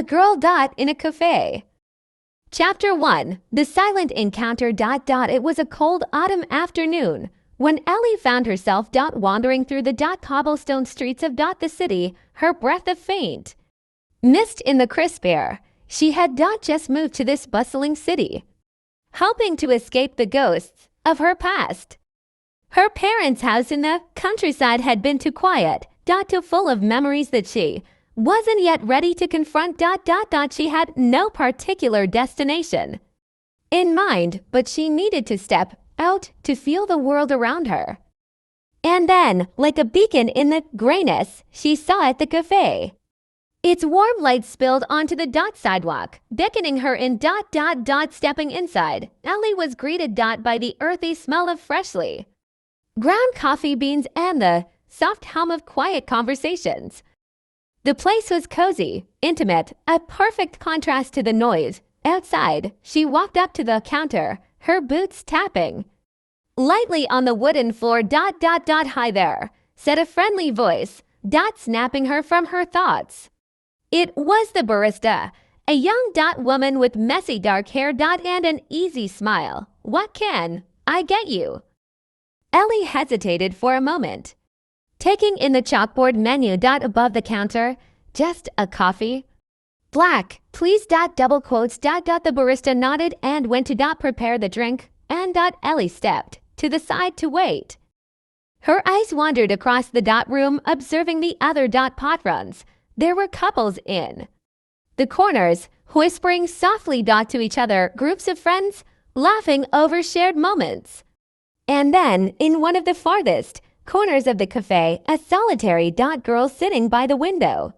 A girl dot in a cafe. Chapter 1. The Silent Encounter. It was a cold autumn afternoon when Ellie found herself wandering through the cobblestone streets of the city, her breath a faint mist in the crisp air. She had just moved to this bustling city, hoping to escape the ghosts of her past. Her parents' house in the countryside had been too quiet, too full of memories that she wasn't yet ready to confront. She had no particular destination in mind, but she needed to step out to feel the world around her. And then, like a beacon in the grayness, she saw at the cafe. Its warm light spilled onto the sidewalk, beckoning her in. Stepping inside, Ellie was greeted by the earthy smell of freshly ground coffee beans and the soft hum of quiet conversations. The place was cozy, intimate, a perfect contrast to the noise outside. She walked up to the counter, her boots tapping lightly on the wooden floor. Hi there, said a friendly voice, snapping her from her thoughts. It was the barista, a young woman with messy dark hair and an easy smile. What can I get you? Ellie hesitated for a moment, taking in the chalkboard menu above the counter. Just a coffee? Black, please. Double quotes. The barista nodded and went to prepare the drink, and Ellie stepped to the side to wait. Her eyes wandered across the room, observing the other pot runs. There were couples in the corners, whispering softly to each other, groups of friends laughing over shared moments. And then, in one of the farthest corners of the cafe, a solitary girl sitting by the window.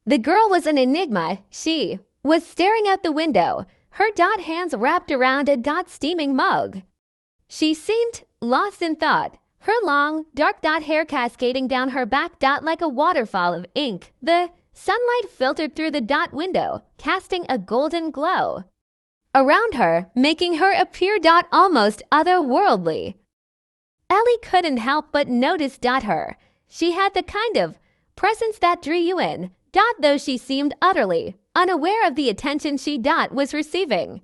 The girl was an enigma. She was staring out the window, her hands wrapped around a steaming mug. She seemed lost in thought, her long, dark hair cascading down her back like a waterfall of ink. The sunlight filtered through the window, casting a golden glow around her, making her appear almost otherworldly. Ellie couldn't help but notice her. She had the kind of presence that drew you in, though she seemed utterly unaware of the attention she was receiving.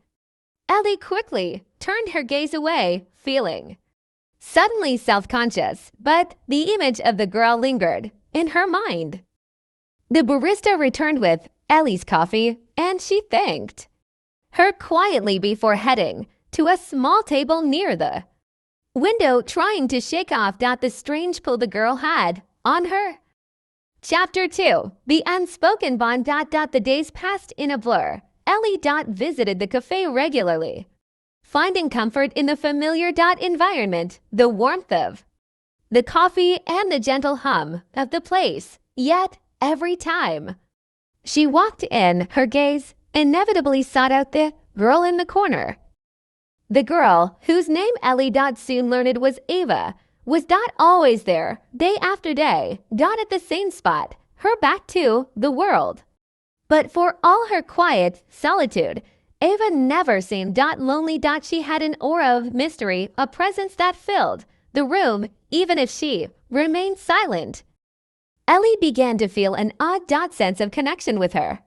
Ellie quickly turned her gaze away, feeling suddenly self-conscious, but the image of the girl lingered in her mind. The barista returned with Ellie's coffee, and she thanked her quietly before heading to a small table near the window, trying to shake off the strange pull the girl had on her. Chapter 2. The Unspoken Bond. The days passed in a blur. Ellie visited the cafe regularly, finding comfort in the familiar environment, the warmth of the coffee and the gentle hum of the place. Yet, every time she walked in, her gaze inevitably sought out the girl in the corner. The girl, whose name Ellie soon learned was Ava, was always there, day after day, at the same spot, her back to the world. But for all her quiet solitude, Ava never seemed lonely. She had an aura of mystery, a presence that filled the room, even if she remained silent. Ellie began to feel an odd sense of connection with her.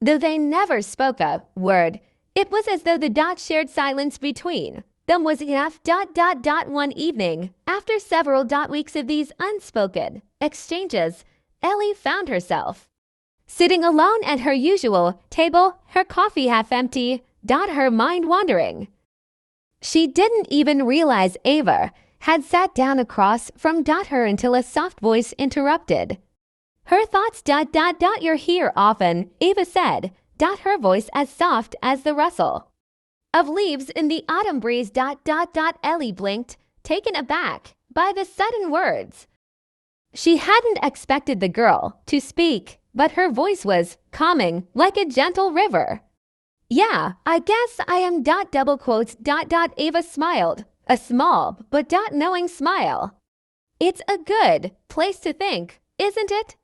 Though they never spoke a word, it was as though the shared silence between them was enough. One evening, after several weeks of these unspoken exchanges, Ellie found herself sitting alone at her usual table, her coffee half empty, her mind wandering. She didn't even realize Ava had sat down across from her until a soft voice interrupted her thoughts. You're here often, Ava said, her voice as soft as the rustle of leaves in the autumn breeze. Ellie blinked, taken aback by the sudden words. She hadn't expected the girl to speak, but her voice was calming, like a gentle river. Yeah, I guess I am. Double quotes. Ava smiled, a small but knowing smile. It's a good place to think, isn't it?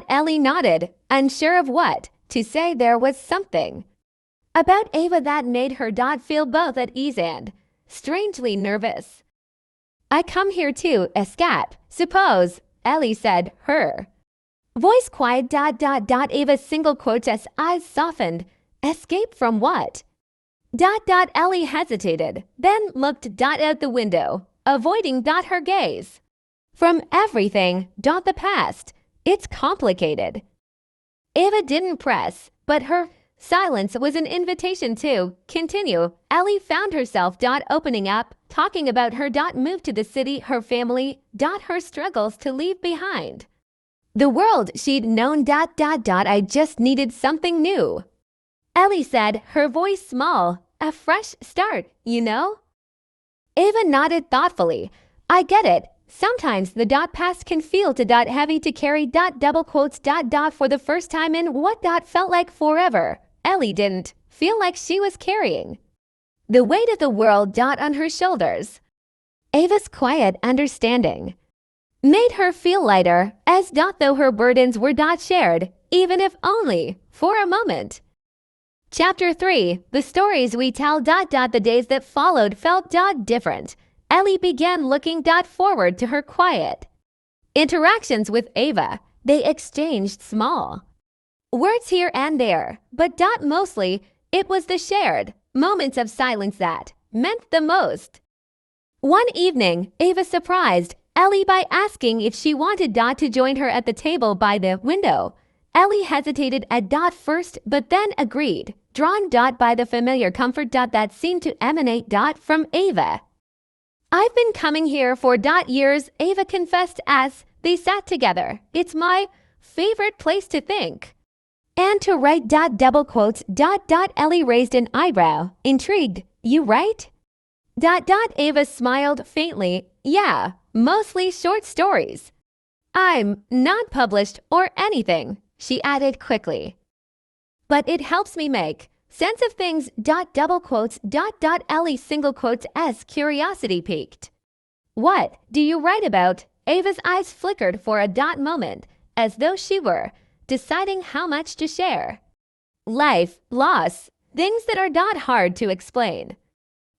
Ellie nodded, unsure of what to say. There was something about Ava that made her feel both at ease and strangely nervous. I come here to escape, suppose, Ellie said, her Voice quiet. Ava's single quotes as eyes softened. Escape from what? Ellie hesitated, then looked out the window, avoiding her gaze. From everything. The past. It's complicated. Ava didn't press, but her silence was an invitation to continue. Ellie found herself opening up, talking about her move to the city, her family, her struggles to leave behind. The world she'd known. I just needed something new. Ellie said, her voice small. A fresh start, you know? Ava nodded thoughtfully. I get it. Sometimes the past can feel heavy to carry. Double quotes. For the first time in what felt like forever, Ellie didn't feel like she was carrying the weight of the world on her shoulders. Ava's quiet understanding made her feel lighter, as though her burdens were shared, even if only for a moment. Chapter 3. The stories we tell. The days that followed felt different. Ellie began looking forward to her quiet interactions with Ava. They exchanged small words here and there, but mostly it was the shared moments of silence that meant the most. One evening, Ava surprised Ellie by asking if she wanted to join her at the table by the window. Ellie hesitated at first, but then agreed, drawn by the familiar comfort that seemed to emanate from Ava. I've been coming here for years, Ava confessed as they sat together. It's my favorite place to think and to write. Double quotes. Ellie raised an eyebrow, intrigued. You write? Ava smiled faintly. Yeah, mostly short stories. I'm not published or anything, she added quickly. But it helps me make sense of things. Double quotes. Ellie single quotes as curiosity peaked. What do you write about? Ava's eyes flickered for a moment, as though she were deciding how much to share. Life, loss, things that are hard to explain.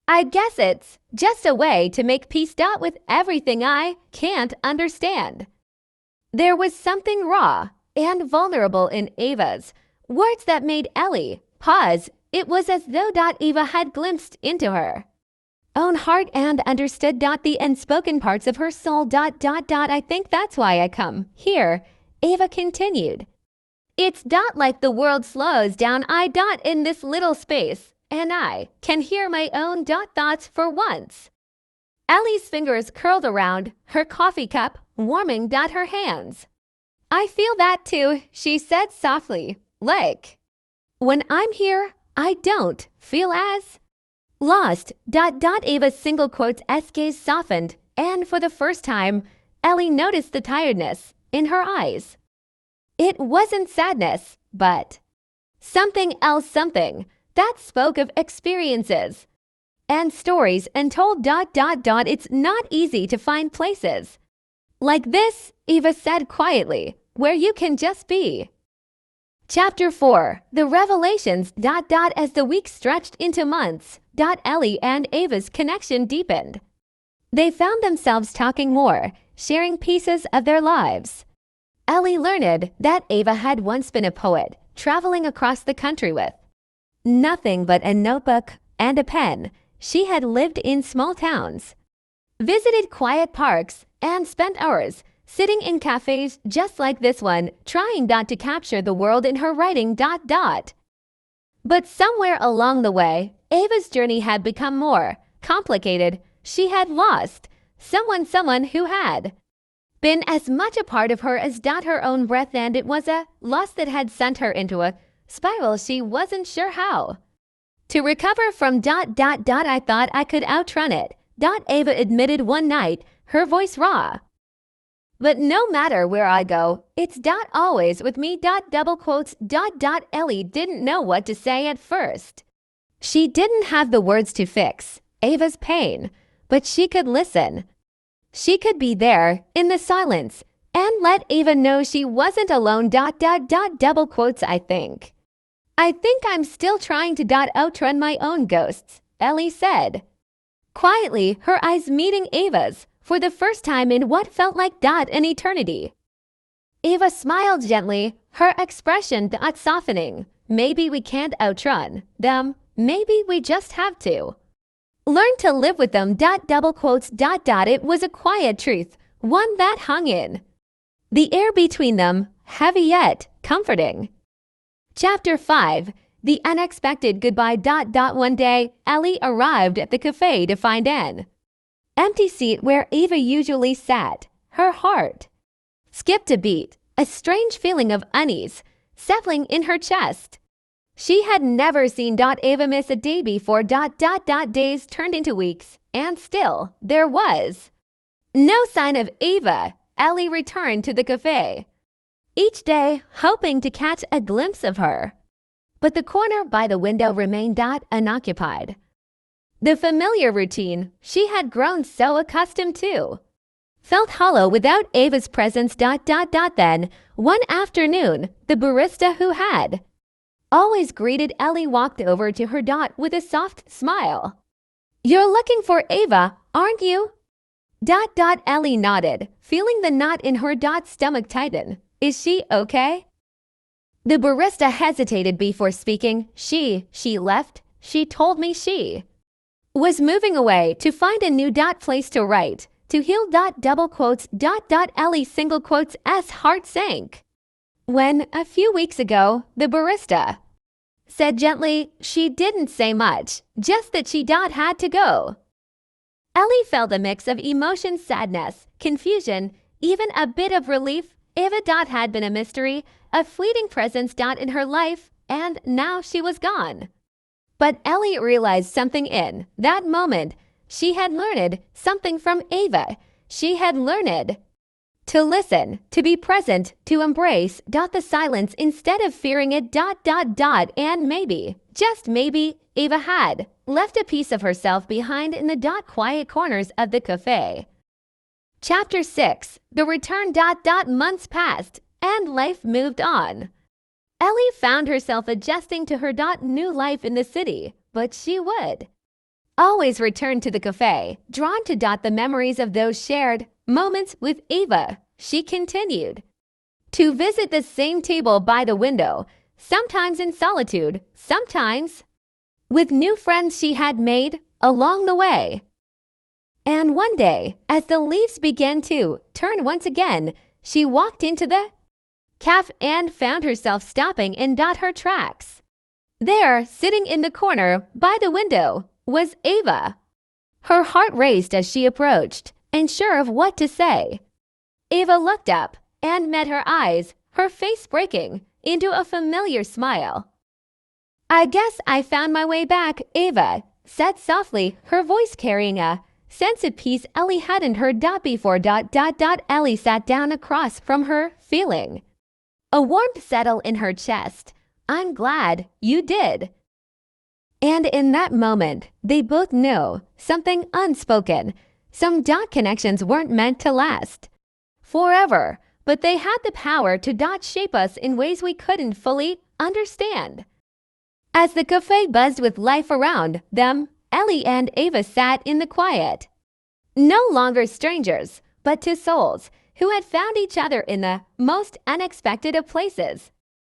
I guess it's just a way to make peace with everything I can't understand. There was something raw and vulnerable in Ava's words that made Ellie pause. It was as though Ava had glimpsed into her own heart and understood the unspoken parts of her soul. I think that's why I come here, Ava continued. It's like the world slows down in this little space, and I can hear my own thoughts for once. Ellie's fingers curled around her coffee cup, warming her hands. I feel that too, she said softly. Like, when I'm here, I don't feel as lost. Ava's single quotes gaze softened, and for the first time, Ellie noticed the tiredness in her eyes. It wasn't sadness, but something else, something that spoke of experiences and stories and told. It's not easy to find places like this, Ava said quietly, where you can just be. Chapter 4. The Revelations. As the weeks stretched into months, Ellie and Ava's connection deepened. They found themselves talking more, sharing pieces of their lives. Ellie learned that Ava had once been a poet, traveling across the country with nothing but a notebook and a pen. She had lived in small towns, visited quiet parks, and spent hours sitting in cafes just like this one, trying to capture the world in her writing. But somewhere along the way, Ava's journey had become more complicated. She had lost someone who had been as much a part of her as her own breath, and it was a loss that had sent her into a spiral she wasn't sure how to recover from. I thought I could outrun it, Ava admitted one night, her voice raw. But no matter where I go, it's always with me. Double quotes. Ellie didn't know what to say at first. She didn't have the words to fix Ava's pain, but she could listen. She could be there in the silence and let Ava know she wasn't alone. Double quotes. I think I'm still trying to outrun my own ghosts, Ellie said quietly, her eyes meeting Ava's for the first time in what felt like an eternity. Eva smiled gently, her expression not softening. Maybe we can't outrun them. Maybe we just have to. Learn to live with them. Double quotes. It was a quiet truth, one that hung in the air between them, heavy yet comforting. Chapter 5. The Unexpected Goodbye. One day, Ellie arrived at the cafe to find an empty seat where Eva usually sat. Her heart skipped a beat, a strange feeling of unease settling in her chest. She had never seen Eva miss a day before. Days turned into weeks, and still there was no sign of Eva. Ellie returned to the cafe each day, hoping to catch a glimpse of her. But the corner by the window remained unoccupied. The familiar routine she had grown so accustomed to felt hollow without Eva's presence. Then, one afternoon, the barista who had always greeted Ellie walked over to her with a soft smile. "You're looking for Eva, aren't you?" Ellie nodded, feeling the knot in her stomach tighten. "Is she okay?" The barista hesitated before speaking. She left. She told me she was moving away to find a new place to write, to heal. Double quotes. Ellie single quotes s heart sank when, a few weeks ago, the barista said gently she didn't say much, just that she had to go. Ellie felt a mix of emotion, sadness, confusion, even a bit of relief. Eva had been a mystery, a fleeting presence in her life, and now she was gone. But Ellie realized something in that moment. She had learned something from Eva. She had learned to listen, to be present, to embrace the silence instead of fearing it. And maybe, just maybe, Eva had left a piece of herself behind in the quiet corners of the cafe. Chapter 6. The Return. Months passed, and life moved on. Ellie found herself adjusting to her new life in the city, but she would always return to the cafe, drawn to the memories of those shared moments with Eva. She continued to visit the same table by the window, sometimes in solitude, sometimes with new friends she had made along the way. And one day, as the leaves began to turn once again, she walked into the cafe and found herself stopping in her tracks. There, sitting in the corner by the window, was Eva. Her heart raced as she approached, unsure of what to say. Eva looked up and met her eyes, her face breaking into a familiar smile. "I guess I found my way back," Eva said softly, her voice carrying a sense of peace Ellie hadn't heard before. Ellie sat down across from her, feeling a warmth settle in her chest. "I'm glad you did." And in that moment, they both knew something unspoken. Some connections weren't meant to last forever, but they had the power to shape us in ways we couldn't fully understand. As the cafe buzzed with life around them, Ellie and Eva sat in the quiet. No longer strangers, but two souls who had found each other in the most unexpected of places.